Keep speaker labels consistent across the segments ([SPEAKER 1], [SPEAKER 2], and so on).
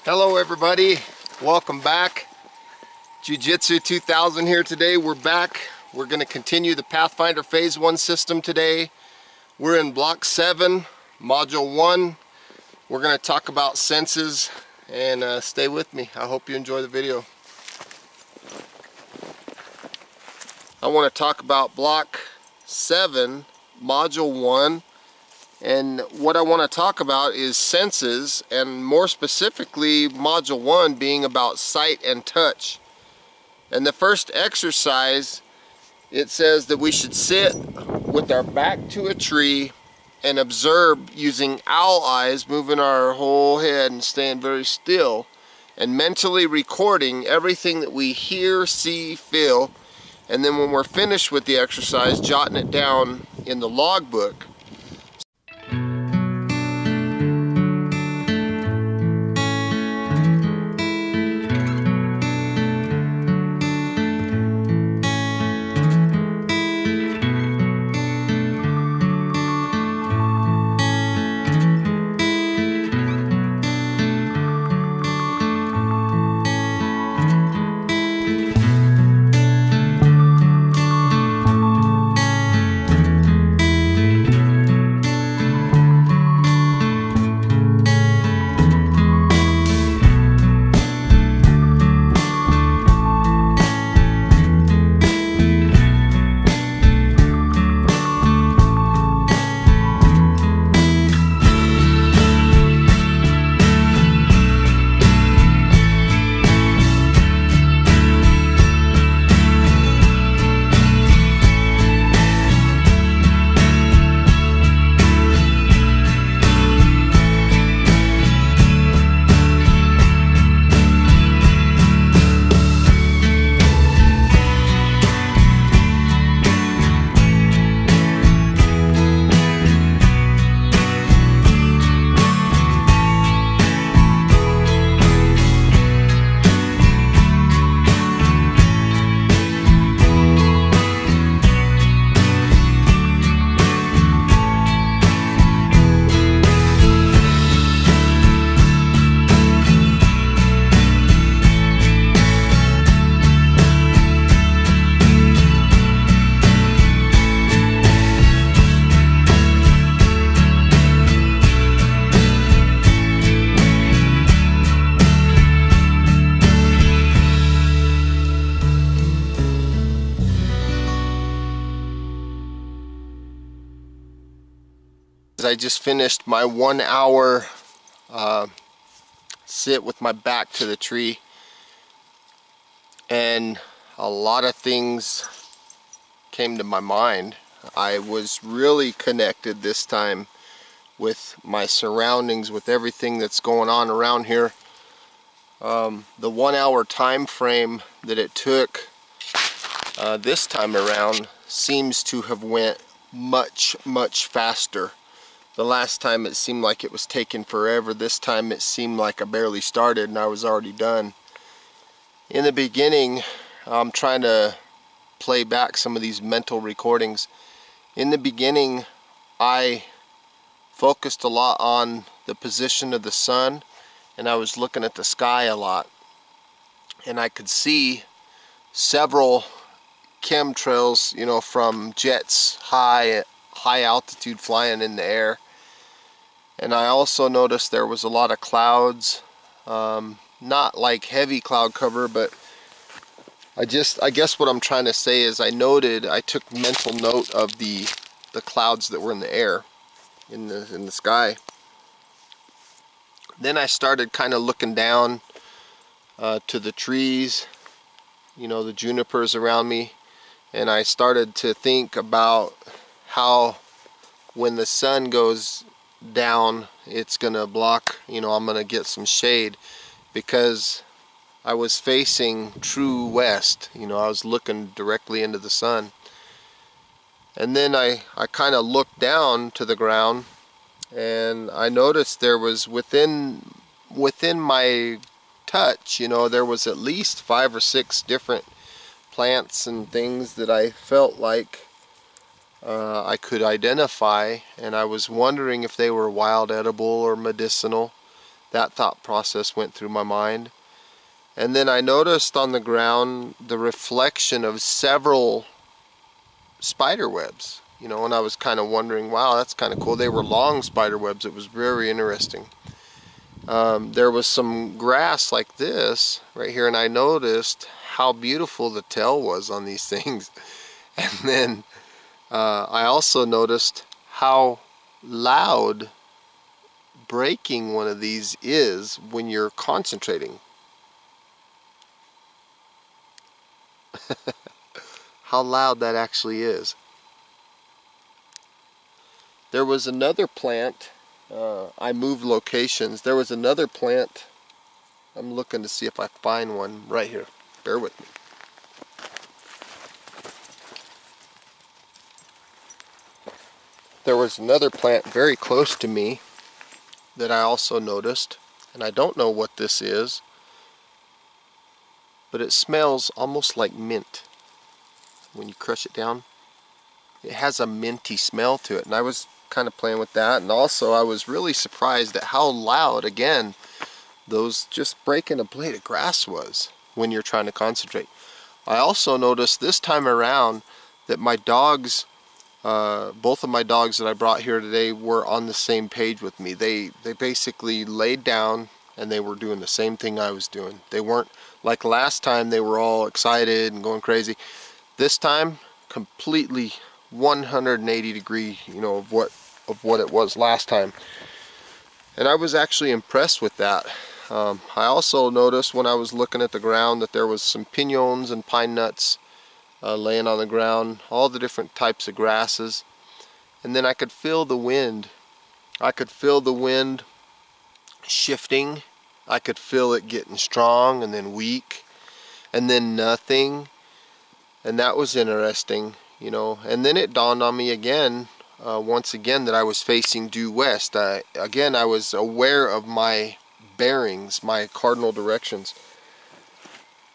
[SPEAKER 1] Hello everybody, welcome back. Jiu-Jitsu 2000 here today. We're back. We're going to continue the Pathfinder Phase 1 system today. We're in Block 7, Module 1. We're going to talk about senses and stay with me. I hope you enjoy the video. I want to talk about Block 7, Module 1. And what I want to talk about is senses, and more specifically Module 1 being about sight and touch. And the first exercise, it says that we should sit with our back to a tree and observe using owl eyes, moving our whole head and staying very still, and mentally recording everything that we hear, see, feel, and then when we're finished with the exercise, jotting it down in the logbook. I just finished my 1 hour sit with my back to the tree, and a lot of things came to my mind. I was really connected this time with my surroundings, with everything that's going on around here. The 1 hour time frame that it took this time around seems to have went much faster. The last time it seemed like it was taking forever. This time it seemed like I barely started and I was already done. In the beginning, I'm trying to play back some of these mental recordings. In the beginning, I focused a lot on the position of the sun, and I was looking at the sky a lot. And I could see several chemtrails, you know, from jets high altitude flying in the air. And I also noticed there was a lot of clouds, not like heavy cloud cover, but I guess what I'm trying to say is I took mental note of the clouds that were in the air, in the sky. Then I started kind of looking down to the trees, you know, the junipers around me, and I started to think about how when the sun goes down, it's gonna block, you know, I'm gonna get some shade, because I was facing true west, you know, I was looking directly into the sun. And then I kind of looked down to the ground, and I noticed there was within my touch, you know, there was at least 5 or 6 different plants and things that I felt like I could identify, and I was wondering if they were wild, edible, or medicinal. That thought process went through my mind. And then I noticed on the ground the reflection of several spider webs, you know, and I was kind of wondering, wow, that's kind of cool. They were long spider webs. It was very interesting. There was some grass like this right here, and I noticed how beautiful the tail was on these things. And then I also noticed how loud breaking one of these is when you're concentrating. How loud that actually is. There was another plant. I moved locations. There was another plant. I'm looking to see if I find one right here. Bear with me. There was another plant very close to me that I also noticed, and I don't know what this is, but it smells almost like mint when you crush it down. It has a minty smell to it, and I was kind of playing with that. And also I was really surprised at how loud, again, those just breaking a blade of grass was when you're trying to concentrate. I also noticed this time around that my dogs, both of my dogs that I brought here today, were on the same page with me. They basically laid down and they were doing the same thing I was doing. They weren't like last time. They were all excited and going crazy. This time, completely 180 degree, you know, of what it was last time. And I was actually impressed with that. I also noticed when I was looking at the ground that there was some piñons and pine nuts laying on the ground, all the different types of grasses. And then I could feel the wind. I could feel the wind shifting. I could feel it getting strong and then weak and then nothing. And that was interesting, you know. And then it dawned on me again, once again, that I was facing due west. Again, I was aware of my bearings, my cardinal directions.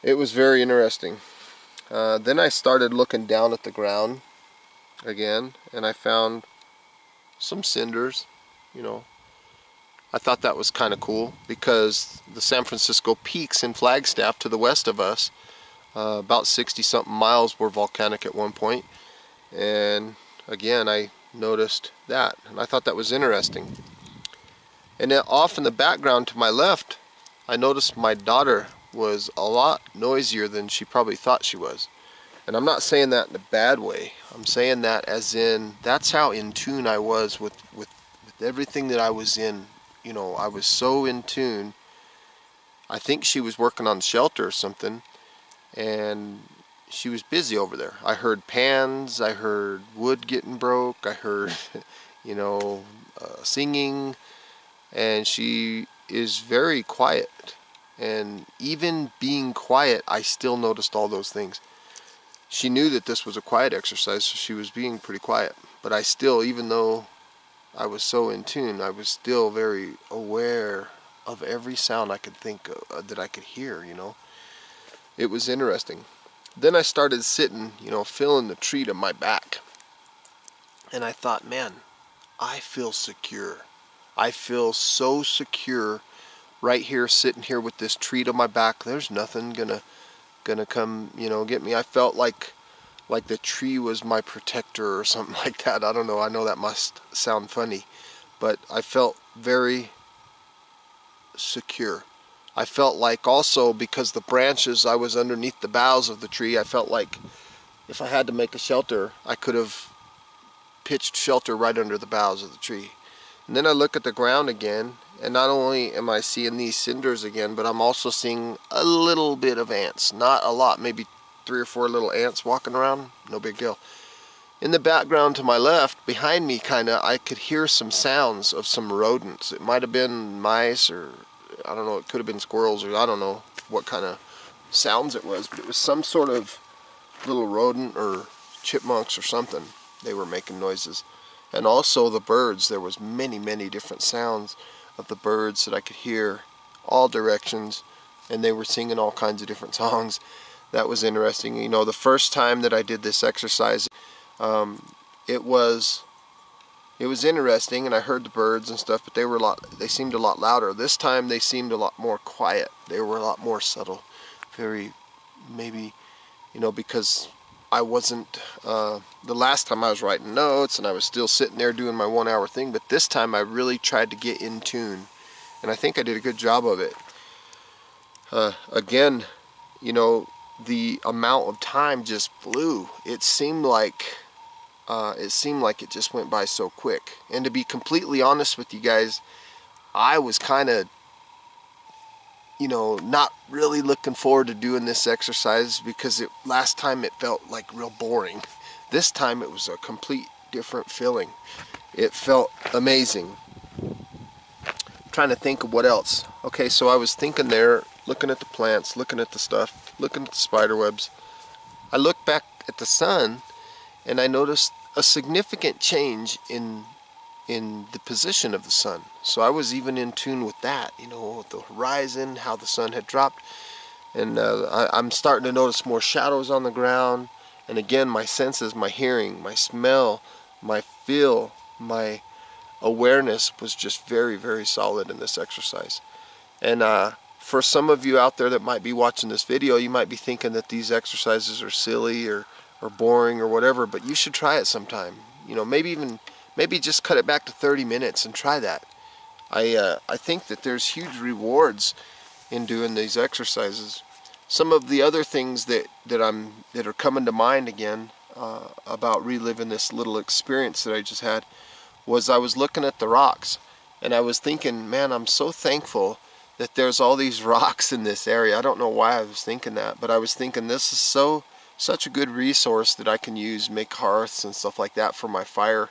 [SPEAKER 1] It was very interesting. Then I started looking down at the ground again, and I found some cinders, you know. I thought that was kind of cool because the San Francisco Peaks in Flagstaff to the west of us, about 60-something miles, were volcanic at one point. And again, I noticed that, and I thought that was interesting. And then off in the background to my left, I noticed my daughter was a lot noisier than she probably thought she was. And I'm not saying that in a bad way. I'm saying that as in, that's how in tune I was with everything that I was in. You know, I was so in tune. I think she was working on the shelter or something, and she was busy over there. I heard pans, I heard wood getting broke, I heard, you know, singing, and she is very quiet. And even being quiet, I still noticed all those things. She knew that this was a quiet exercise, so she was being pretty quiet. But I still, even though I was so in tune, I was still very aware of every sound I could think of, that I could hear, you know. It was interesting. Then I started sitting, you know, feeling the treat of my back. And I thought, man, I feel secure. I feel so secure right here, sitting here with this treat on my back. There's nothing gonna come, you know, get me. I felt like the tree was my protector or something like that. I don't know. I know that must sound funny, but I felt very secure. I felt like also, because the branches, I was underneath the boughs of the tree, I felt like if I had to make a shelter, I could have pitched shelter right under the boughs of the tree. And then I look at the ground again, and not only am I seeing these cinders again, but I'm also seeing a little bit of ants. Not a lot, maybe 3 or 4 little ants walking around, no big deal. In the background to my left, behind me kinda, I could hear some sounds of some rodents. It might have been mice, or I don't know, it could have been squirrels, or I don't know what kind of sounds it was, but it was some sort of little rodent or chipmunks or something. They were making noises. And also the birds, there was many different sounds of the birds that I could hear all directions, and they were singing all kinds of different songs. That was interesting. You know, the first time that I did this exercise, it was it was interesting, and I heard the birds and stuff, but they seemed a lot louder. This time they seemed a lot more quiet. They were a lot more subtle. Very, maybe, you know, because I wasn't, the last time I was writing notes and I was still sitting there doing my 1 hour thing, but this time I really tried to get in tune, and I think I did a good job of it. Again, you know, the amount of time just flew. It seemed like it just went by so quick. And to be completely honest with you guys, I was kind of, you know, not really looking forward to doing this exercise, because last time it felt like real boring. This time it was a complete different feeling. It felt amazing. I'm trying to think of what else. Okay, so I was thinking there, looking at the plants, looking at the stuff, looking at the spider webs. I looked back at the sun and I noticed a significant change in the position of the sun. So I was even in tune with that, you know, with the horizon, how the sun had dropped. And I'm starting to notice more shadows on the ground. And again, my senses, my hearing, my smell, my feel, my awareness was just very, very solid in this exercise. And for some of you out there that might be watching this video, you might be thinking that these exercises are silly or boring or whatever, but you should try it sometime. You know, maybe just cut it back to 30 minutes and try that. I think that there's huge rewards in doing these exercises. Some of the other things that are coming to mind again about reliving this little experience that I just had was, I was looking at the rocks and I was thinking, man, I'm so thankful that there's all these rocks in this area. I don't know why I was thinking that, but I was thinking this is such a good resource that I can use, make hearths and stuff like that for my fire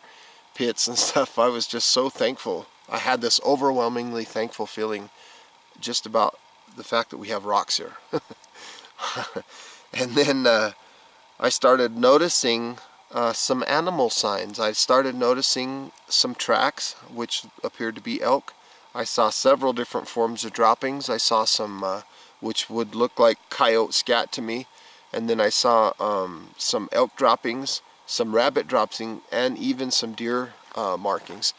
[SPEAKER 1] pits and stuff. I was just so thankful. I had this overwhelmingly thankful feeling just about the fact that we have rocks here. And then I started noticing some animal signs. I started noticing some tracks, which appeared to be elk. I saw several different forms of droppings. I saw some which would look like coyote scat to me. And then I saw some elk droppings, some rabbit droppings, and even some deer markings,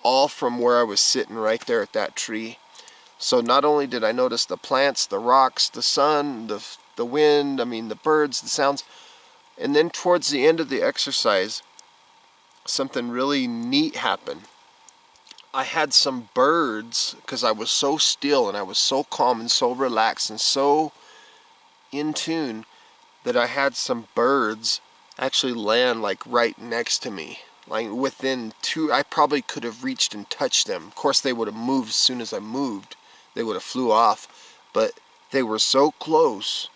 [SPEAKER 1] all from where I was sitting right there at that tree. So not only did I notice the plants, the rocks, the sun, the wind, I mean the birds, the sounds, and then towards the end of the exercise, something really neat happened. I had some birds, because I was so still and I was so calm and so relaxed and so in tune, that I had some birds actually land like right next to me, like within I probably could have reached and touched them. Of course they would have moved as soon as I moved. They would have flew off, but they were so close.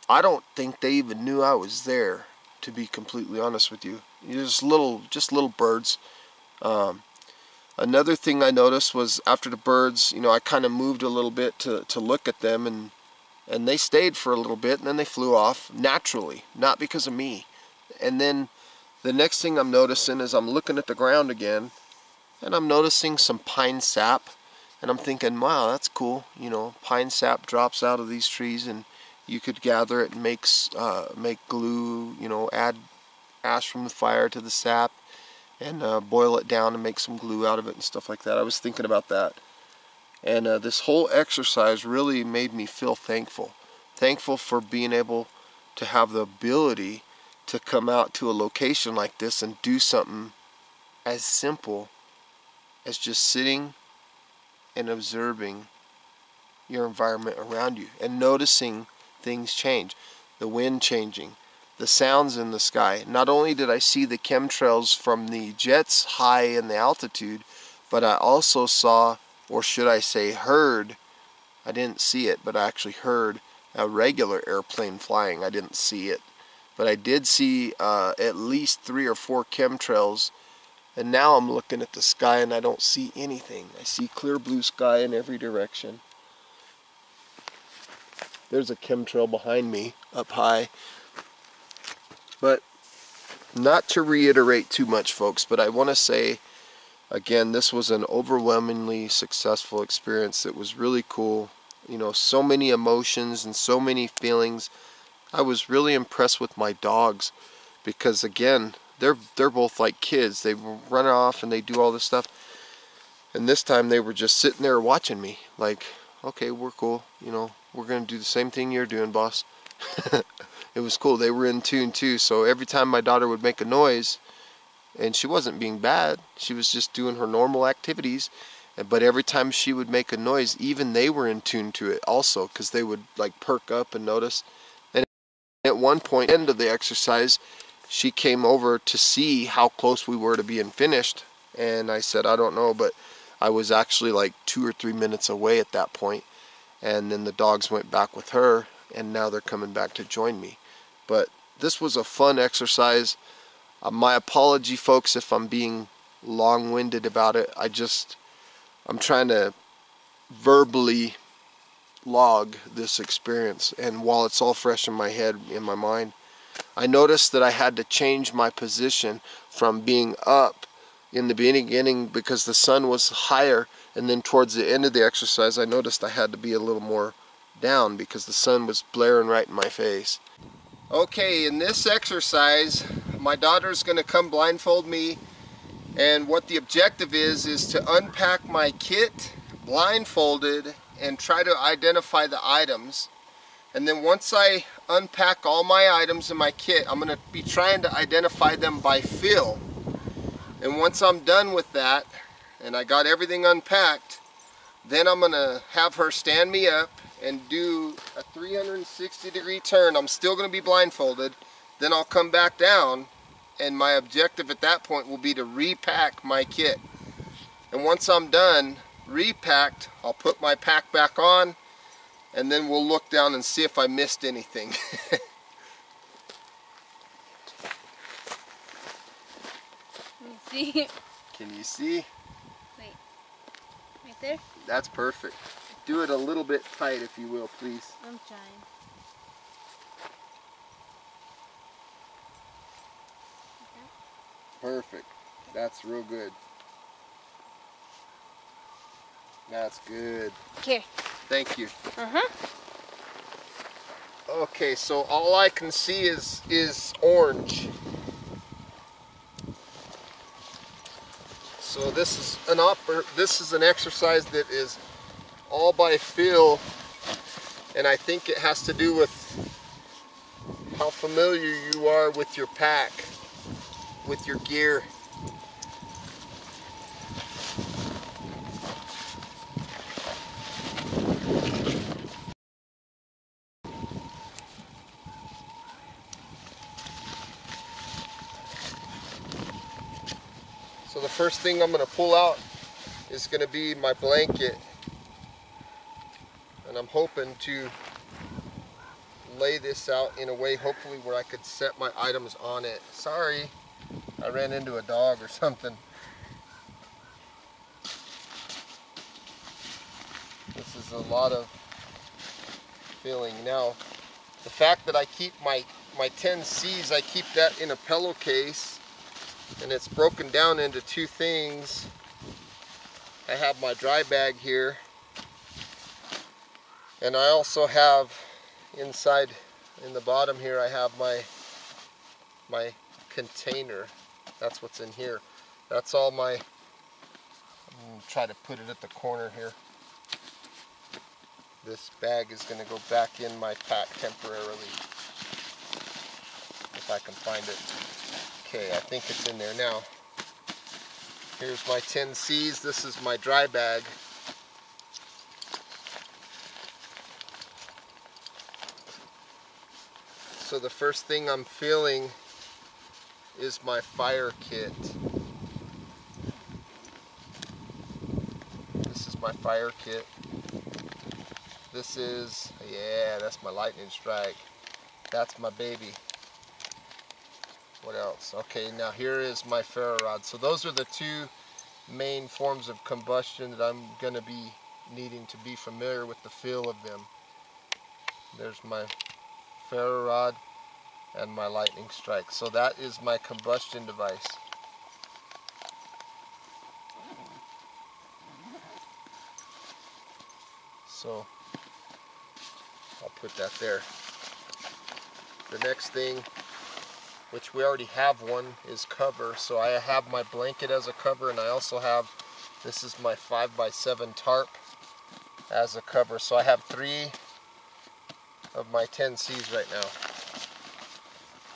[SPEAKER 1] I don't think they even knew I was there, to be completely honest with you. Just little birds. Another thing I noticed was, after the birds, you know, I kind of moved a little bit to look at them, and they stayed for a little bit, and then they flew off naturally, not because of me. And then the next thing I'm noticing is I'm looking at the ground again, and I'm noticing some pine sap, and I'm thinking, wow, that's cool. You know, pine sap drops out of these trees, and you could gather it and make glue, you know, add ash from the fire to the sap, and boil it down and make some glue out of it and stuff like that. I was thinking about that. And this whole exercise really made me feel thankful. Thankful for being able to have the ability to come out to a location like this and do something as simple as just sitting and observing your environment around you and noticing things change. The wind changing, the sounds in the sky. Not only did I see the chemtrails from the jets high in the altitude, but I also saw, or should I say heard, I didn't see it, but I actually heard a regular airplane flying. I didn't see it, but I did see at least 3 or 4 chemtrails. And now I'm looking at the sky and I don't see anything. I see clear blue sky in every direction. There's a chemtrail behind me up high. But not to reiterate too much, folks, but I want to say again, this was an overwhelmingly successful experience. It was really cool. You know, so many emotions and so many feelings. I was really impressed with my dogs, because again, they're both like kids. They run off and they do all this stuff. And this time they were just sitting there watching me, like, okay, we're cool, you know, we're gonna do the same thing you're doing, boss. It was cool. They were in tune too. So every time my daughter would make a noise, and she wasn't being bad, she was just doing her normal activities, but every time she would make a noise, even they were in tune to it also, because they would like perk up and notice. And at one point, end of the exercise, she came over to see how close we were to being finished, and I said, I don't know, but I was actually like 2 or 3 minutes away at that point. And then the dogs went back with her, and now they're coming back to join me. But this was a fun exercise. My apology, folks, if I'm being long-winded about it. I'm trying to verbally log this experience, and while it's all fresh in my head, in my mind, I noticed that I had to change my position from being up in the beginning because the sun was higher, and then towards the end of the exercise I noticed I had to be a little more down because the sun was blaring right in my face. Okay, in this exercise my daughter's going to come blindfold me, and what the objective is to unpack my kit blindfolded and try to identify the items. And then once I unpack all my items in my kit, I'm going to be trying to identify them by feel. And once I'm done with that, and I got everything unpacked, then I'm going to have her stand me up and do a 360-degree turn. I'm still going to be blindfolded. Then I'll come back down, and my objective at that point will be to repack my kit. And once I'm done repacked, I'll put my pack back on, and then we'll look down and see if I missed anything.
[SPEAKER 2] Can you see?
[SPEAKER 1] Can you see?
[SPEAKER 2] Wait. Right there?
[SPEAKER 1] That's perfect. Do it a little bit tight if you will, please.
[SPEAKER 2] I'm trying.
[SPEAKER 1] Perfect. That's real good. That's good.
[SPEAKER 2] Here.
[SPEAKER 1] Thank you.
[SPEAKER 2] Uh-huh.
[SPEAKER 1] Okay, so all I can see is orange. So this is an exercise that is all by feel, and I think it has to do with how familiar you are with your pack, with your gear. So the first thing I'm going to pull out is going to be my blanket, and I'm hoping to lay this out in a way hopefully where I could set my items on it. Sorry, I ran into a dog or something. This is a lot of feeling. Now, the fact that I keep my 10Cs, I keep that in a pillowcase, and it's broken down into two things. I have my dry bag here, and I also have inside in the bottom here I have my container. That's what's in here. That's all my, I'm going to try to put it at the corner here. This bag is going to go back in my pack temporarily if I can find it. Okay, I think it's in there now. Here's my 10Cs. This is my dry bag. So the first thing I'm feeling is my fire kit. This is my fire kit. This is, yeah, that's my lightning strike. That's my baby. What else? Okay, now here is my ferro rod. So those are the two main forms of combustion that I'm going to be needing to be familiar with the feel of them. There's my ferro rod and my lightning strike. So that is my combustion device. So I'll put that there. The next thing which we already have one, is cover. So I have my blanket as a cover, and I also have, this is my 5x7 tarp as a cover. So I have 3 of my 10Cs right now.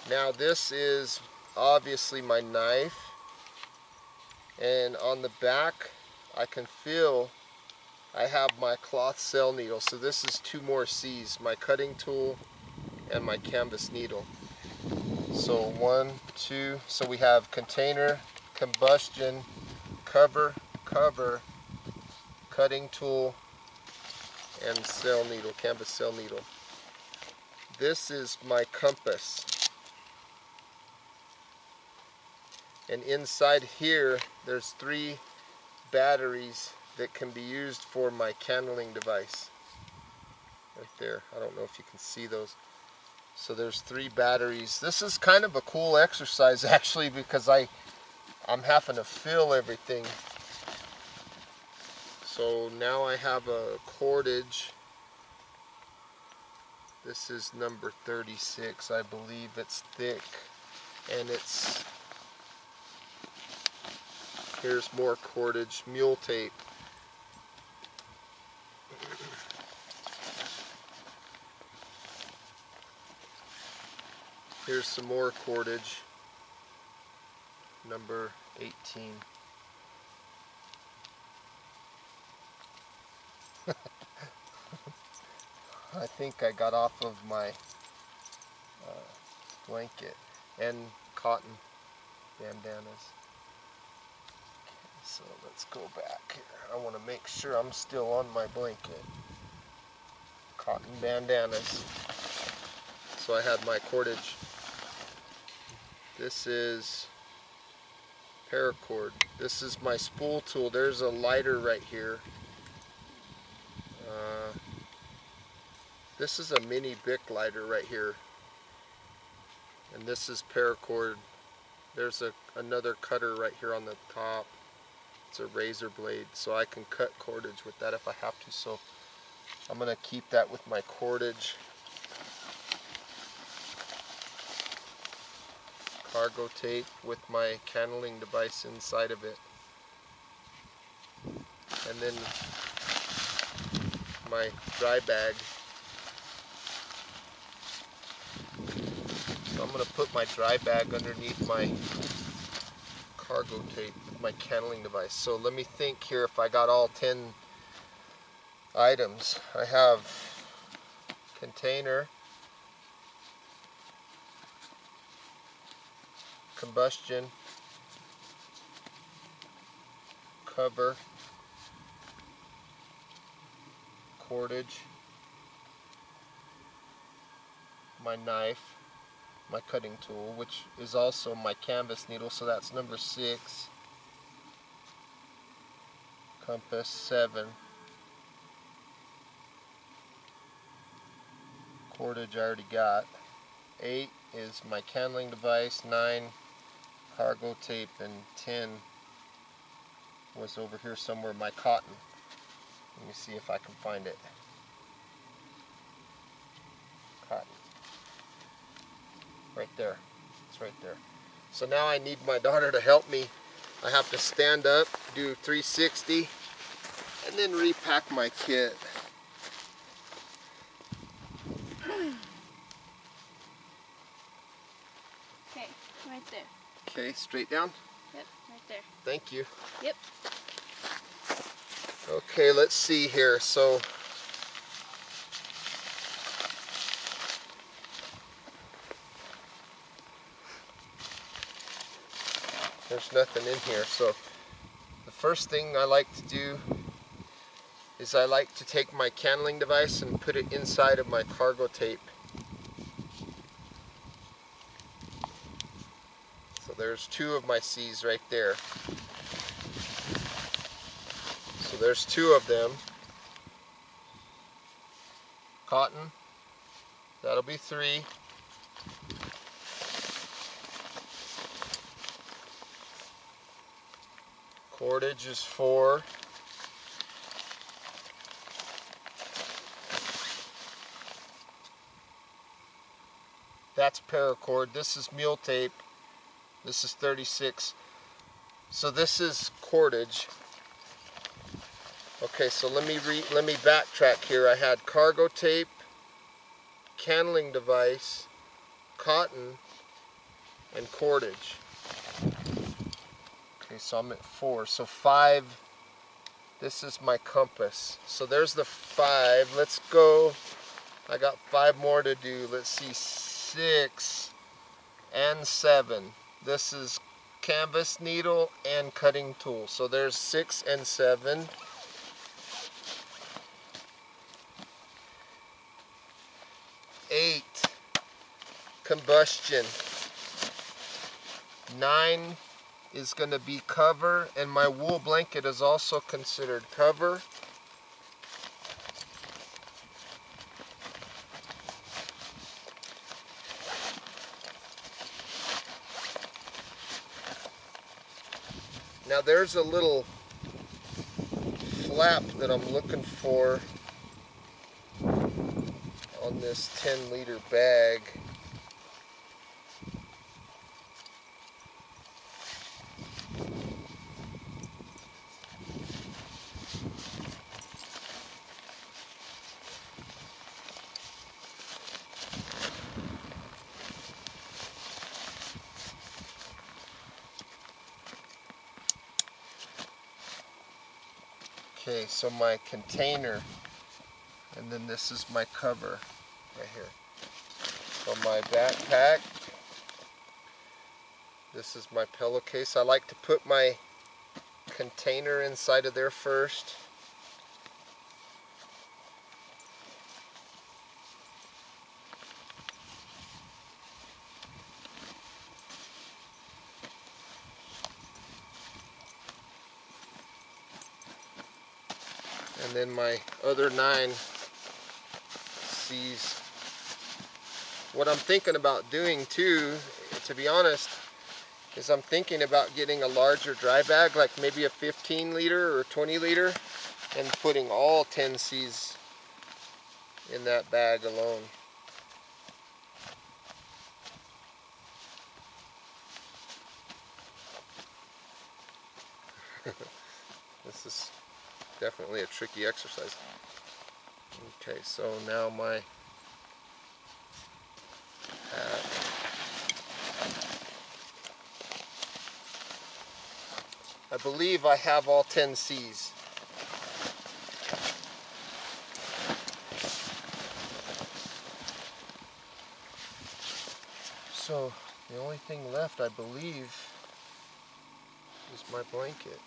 [SPEAKER 1] Now this is obviously my knife, and on the back I can feel I have my cloth cell needle. So this is 2 more Cs, my cutting tool and my canvas needle. So 1, 2, so we have container, combustion, cover, cover, cutting tool, and cell needle, canvas cell needle. This is my compass. And inside here, there's 3 batteries that can be used for my candling device. Right there. I don't know if you can see those. So there's 3 batteries. This is kind of a cool exercise actually, because I'm having to fill everything. So now I have a cordage. This is number 36, I believe. It's thick, and it's, here's more cordage, mule tape. Here's some more cordage, number 18. I think I got off of my blanket, and cotton bandanas. Okay, so let's go back here. I want to make sure I'm still on my blanket. Cotton bandanas. So I had my cordage. This is paracord. This is my spool tool. There's a lighter right here. This is a mini Bic lighter right here. And this is paracord. There's another cutter right here on the top. It's a razor blade, so I can cut cordage with that if I have to. So I'm going to keep that with my cordage. Cargo tape with my candling device inside of it. And then my dry bag. So I'm going to put my dry bag underneath my cargo tape with my candling device. So let me think here if I got all 10 items. I have container, combustion, cover, cordage, my knife, my cutting tool, which is also my canvas needle, so that's number 6, compass 7, cordage I already got, 8 is my candling device, 9 cargo tape, and 10 was over here somewhere, my cotton. Let me see if I can find it. Cotton. Right there. It's right there. So now I need my daughter to help me. I have to stand up, do 360, and then repack my kit.
[SPEAKER 2] Okay, right there.
[SPEAKER 1] Okay, straight down?
[SPEAKER 2] Yep, right there.
[SPEAKER 1] Thank you.
[SPEAKER 2] Yep.
[SPEAKER 1] Okay, let's see here. So there's nothing in here. So the first thing I like to do is I like to take my candling device and put it inside of my cargo tape. So there's 2 of my C's right there. So there's 2 of them. Cotton, that'll be 3. Cordage is 4. That's paracord. This is mule tape. This is 36. So this is cordage. Okay, so let me backtrack here. I had cargo tape, candling device, cotton, and cordage. Okay, so I'm at 4. So 5. This is my compass. So there's the 5. Let's go. I got 5 more to do. Let's see, 6 and 7. This is canvas needle and cutting tool. So there's 6 and 7. 8, combustion. 9 is going to be cover, and my wool blanket is also considered cover. Now there's a little flap that I'm looking for on this 10-liter bag. Okay, so my container, and then this is my cover right here. So my backpack, this is my pillowcase. I like to put my container inside of there first. And then my other 9 C's. What I'm thinking about doing too, to be honest, is I'm thinking about getting a larger dry bag, like maybe a 15-liter or 20-liter, and putting all 10 C's in that bag alone. This is definitely a tricky exercise. Okay, so now my hat. I believe I have all 10 C's. So the only thing left, I believe, is my blanket.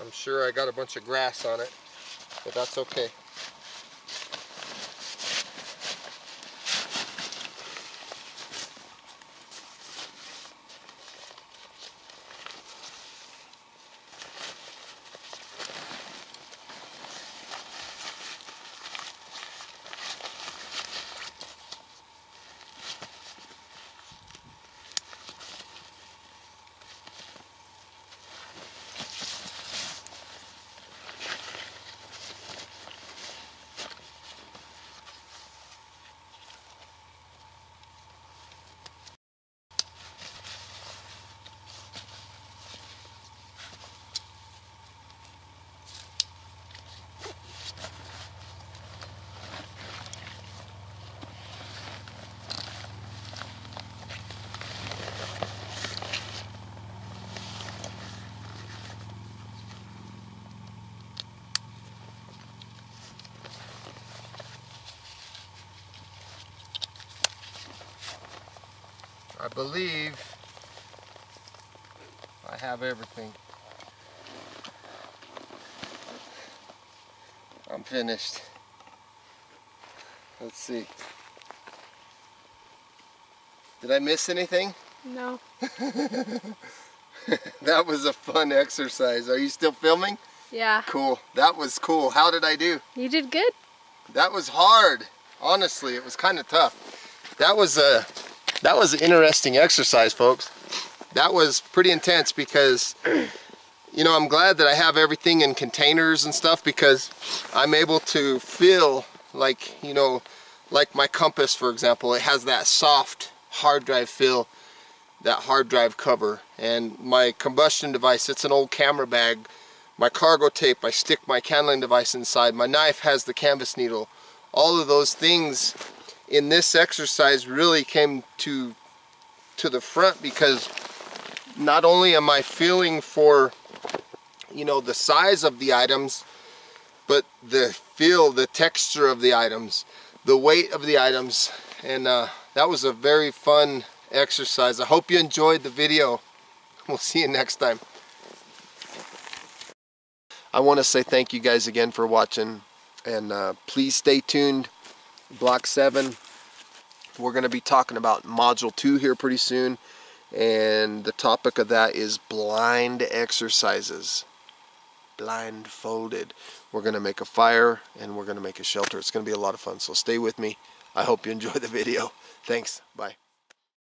[SPEAKER 1] I'm sure I got a bunch of grass on it, but that's okay. I believe I have everything. I'm finished. Let's see. Did I miss anything?
[SPEAKER 2] No.
[SPEAKER 1] That was a fun exercise. Are you still filming?
[SPEAKER 2] Yeah.
[SPEAKER 1] Cool. That was cool. How did I do?
[SPEAKER 2] You did good.
[SPEAKER 1] That was hard. Honestly, it was kind of tough. That was an interesting exercise, folks. That was pretty intense because, you know, I'm glad that I have everything in containers and stuff, because I'm able to feel like, you know, like my compass, for example, it has that soft hard drive feel, that hard drive cover. And my combustion device, it's an old camera bag. My cargo tape, I stick my candling device inside. My knife has the canvas needle. All of those things in this exercise really came to the front, because not only am I feeling for, you know, the size of the items, but the feel, the texture of the items, the weight of the items. And that was a very fun exercise. I hope you enjoyed the video. We'll see you next time. I want to say thank you guys again for watching, and please stay tuned. Block 7, we're going to be talking about module 2 here pretty soon, and the topic of that is blind exercises. Blindfolded. We're going to make a fire and we're going to make a shelter. It's going to be a lot of fun, so stay with me. I hope you enjoy the video. Thanks. Bye.